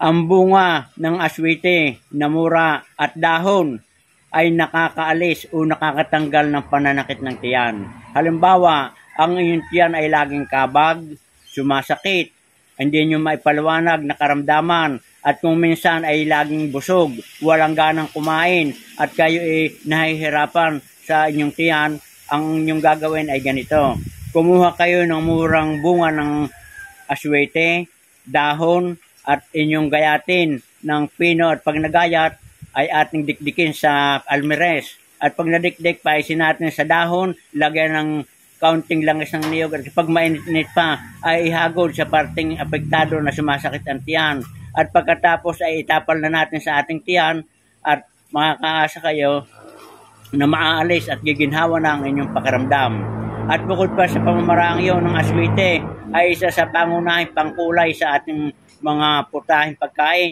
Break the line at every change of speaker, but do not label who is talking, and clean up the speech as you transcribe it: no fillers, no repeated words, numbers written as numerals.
Ang bunga ng aswite na mura at dahon ay nakakaalis o nakakatanggal ng pananakit ng tiyan. Halimbawa, ang iyong tiyan ay laging kabag, sumasakit, hindi nyo maipaliwanag na karamdaman, at kung minsan ay laging busog, walang ganang kumain, at kayo ay nahihirapan sa inyong tiyan, ang inyong gagawin ay ganito. Kumuha kayo ng murang bunga ng aswete, dahon, at inyong gayatin ng pino, at pag nagayat ay ating dikdikin sa almeres. At pag nadikdik, paisin natin sa dahon, lagyan ng kaunting langis ng niyog, at pag mainit pa ay ihagod sa parting apektado na sumasakit ang tiyan. At pagkatapos ay itapal na natin sa ating tiyan at makakaasa kayo na maaalis at giginhawa na ang inyong pakiramdam. At bukod pa sa pamamaraang iyon ng aswite ay isa sa pangunahing pangkulay sa ating mga putahing pagkain.